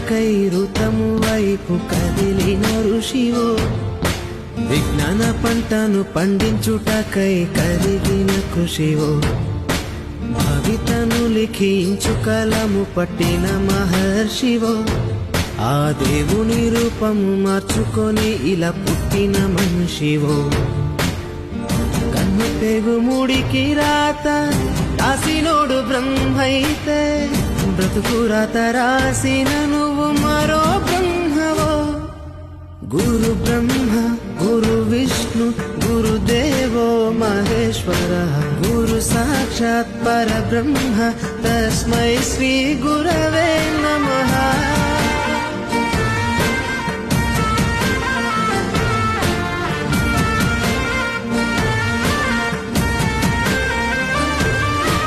కై ఋతము వైపు కదిలిన ఋషివో విజ్ఞాన పంటను పండించుటకై కరిగిన కృషివో భవితను లిఖించు కలము పట్టిన మహర్షివో ఆ దేవుని రూపము మార్చుకొని ఇలా పుట్టిన మనిషివో కన్ను తెగు ముడికి రాత రాసినోడు బ్రహ్మైతే బ్రతుకు రాత రాసిన నువ్వు మరో బ్రహ్మవో గురు బ్రహ్మ గురు విష్ణు గురుదేవో మహేశ్వర గురు సాక్షాత్ పరబ్రహ్మ తస్మై శ్రీ గురవే నమః.